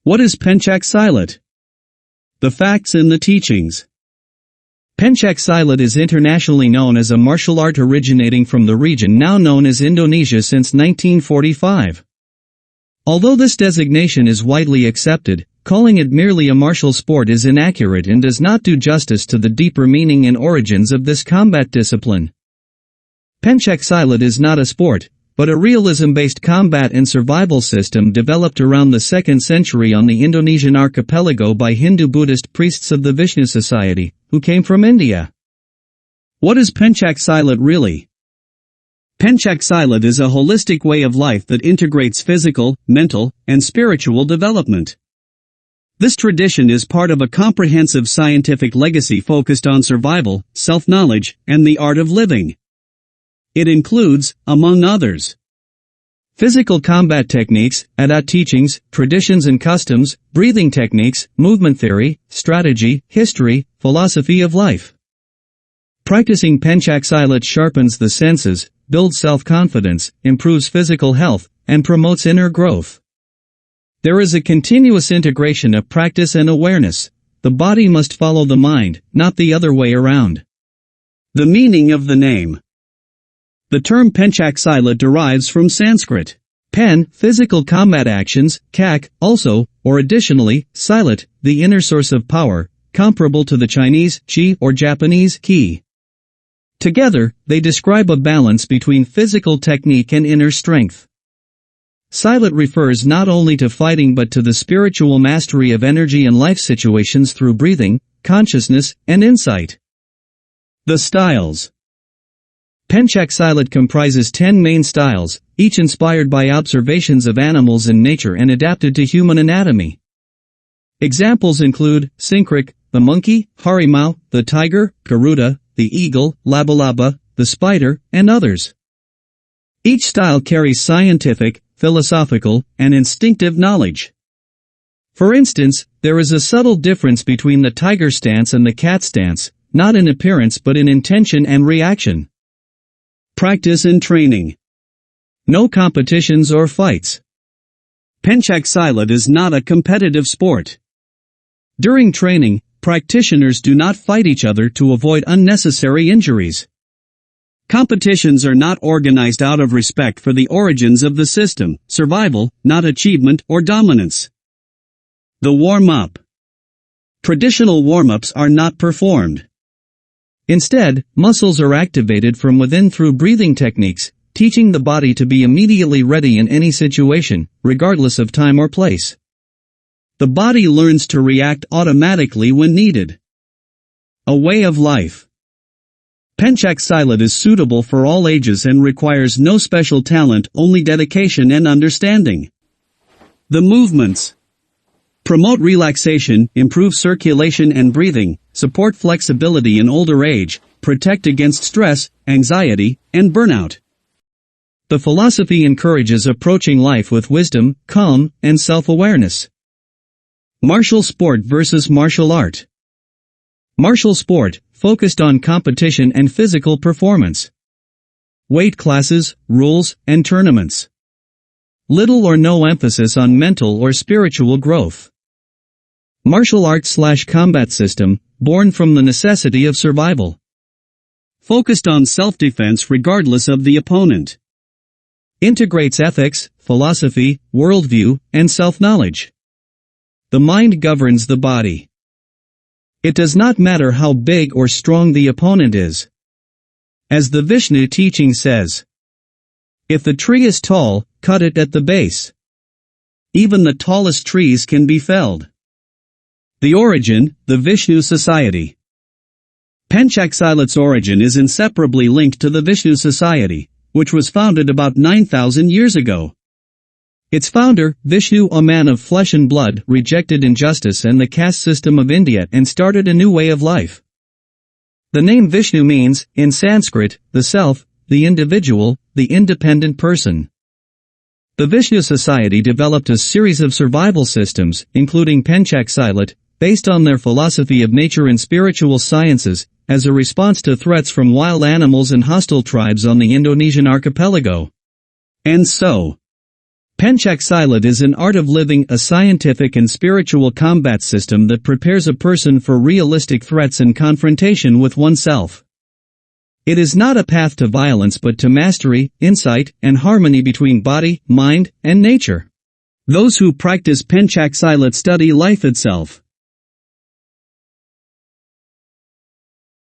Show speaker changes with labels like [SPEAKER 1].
[SPEAKER 1] What is Pencak Silat? The facts and the teachings. Pencak Silat is internationally known as a martial art originating from the region now known as Indonesia since 1945. Although this designation is widely accepted, calling it merely a martial sport is inaccurate and does not do justice to the deeper meaning and origins of this combat discipline. Pencak Silat is not a sport, but a realism-based combat and survival system developed around the 2nd century on the Indonesian archipelago by Hindu-Buddhist priests of the Vishnu Society, who came from India. What is Pencak Silat really? Pencak Silat is a holistic way of life that integrates physical, mental, and spiritual development. This tradition is part of a comprehensive scientific legacy focused on survival, self-knowledge, and the art of living. It includes, among others, physical combat techniques, adat teachings, traditions and customs, breathing techniques, movement theory, strategy, history, philosophy of life. Practicing Pencak Silat sharpens the senses, builds self-confidence, improves physical health, and promotes inner growth. There is a continuous integration of practice and awareness. The body must follow the mind, not the other way around. The meaning of the name. The term Pencak Silat derives from Sanskrit. Pen, physical combat actions, kak, also, or additionally, silat, the inner source of power, comparable to the Chinese chi or Japanese ki. Together, they describe a balance between physical technique and inner strength. Silat refers not only to fighting but to the spiritual mastery of energy and life situations through breathing, consciousness, and insight. The styles. Pencak Silat comprises 10 main styles, each inspired by observations of animals in nature and adapted to human anatomy. Examples include Singkrik, the monkey, Harimau, the tiger, Garuda, the eagle, Laba-laba, the spider, and others. Each style carries scientific, philosophical, and instinctive knowledge. For instance, there is a subtle difference between the tiger stance and the cat stance, not in appearance but in intention and reaction. Practice and training. No competitions or fights. Pencak Silat is not a competitive sport. During training, practitioners do not fight each other to avoid unnecessary injuries. Competitions are not organized out of respect for the origins of the system, survival, not achievement or dominance. The warm-up. Traditional warm-ups are not performed. Instead, muscles are activated from within through breathing techniques, teaching the body to be immediately ready in any situation, regardless of time or place. The body learns to react automatically when needed. A way of life. Pencak Silat is suitable for all ages and requires no special talent, only dedication and understanding. The movements. Promote relaxation, improve circulation and breathing, support flexibility in older age, protect against stress, anxiety, and burnout. The philosophy encourages approaching life with wisdom, calm, and self-awareness. Martial sport versus martial art. Martial sport, focused on competition and physical performance. Weight classes, rules, and tournaments. Little or no emphasis on mental or spiritual growth. Martial arts/combat system, born from the necessity of survival. Focused on self-defense regardless of the opponent. Integrates ethics, philosophy, worldview, and self-knowledge. The mind governs the body. It does not matter how big or strong the opponent is. As the Vishnu teaching says, if the tree is tall, cut it at the base. Even the tallest trees can be felled. The origin, the Vishnu Society. Pencak Silat's origin is inseparably linked to the Vishnu Society, which was founded about 9,000 years ago. Its founder, Vishnu, a man of flesh and blood, rejected injustice and the caste system of India and started a new way of life. The name Vishnu means, in Sanskrit, the self, the individual, the independent person. The Vishnu Society developed a series of survival systems, including Pencak Silat, based on their philosophy of nature and spiritual sciences, as a response to threats from wild animals and hostile tribes on the Indonesian archipelago. And so, Pencak Silat is an art of living, a scientific and spiritual combat system that prepares a person for realistic threats and confrontation with oneself. It is not a path to violence but to mastery, insight, and harmony between body, mind, and nature. Those who practice Pencak Silat study life itself.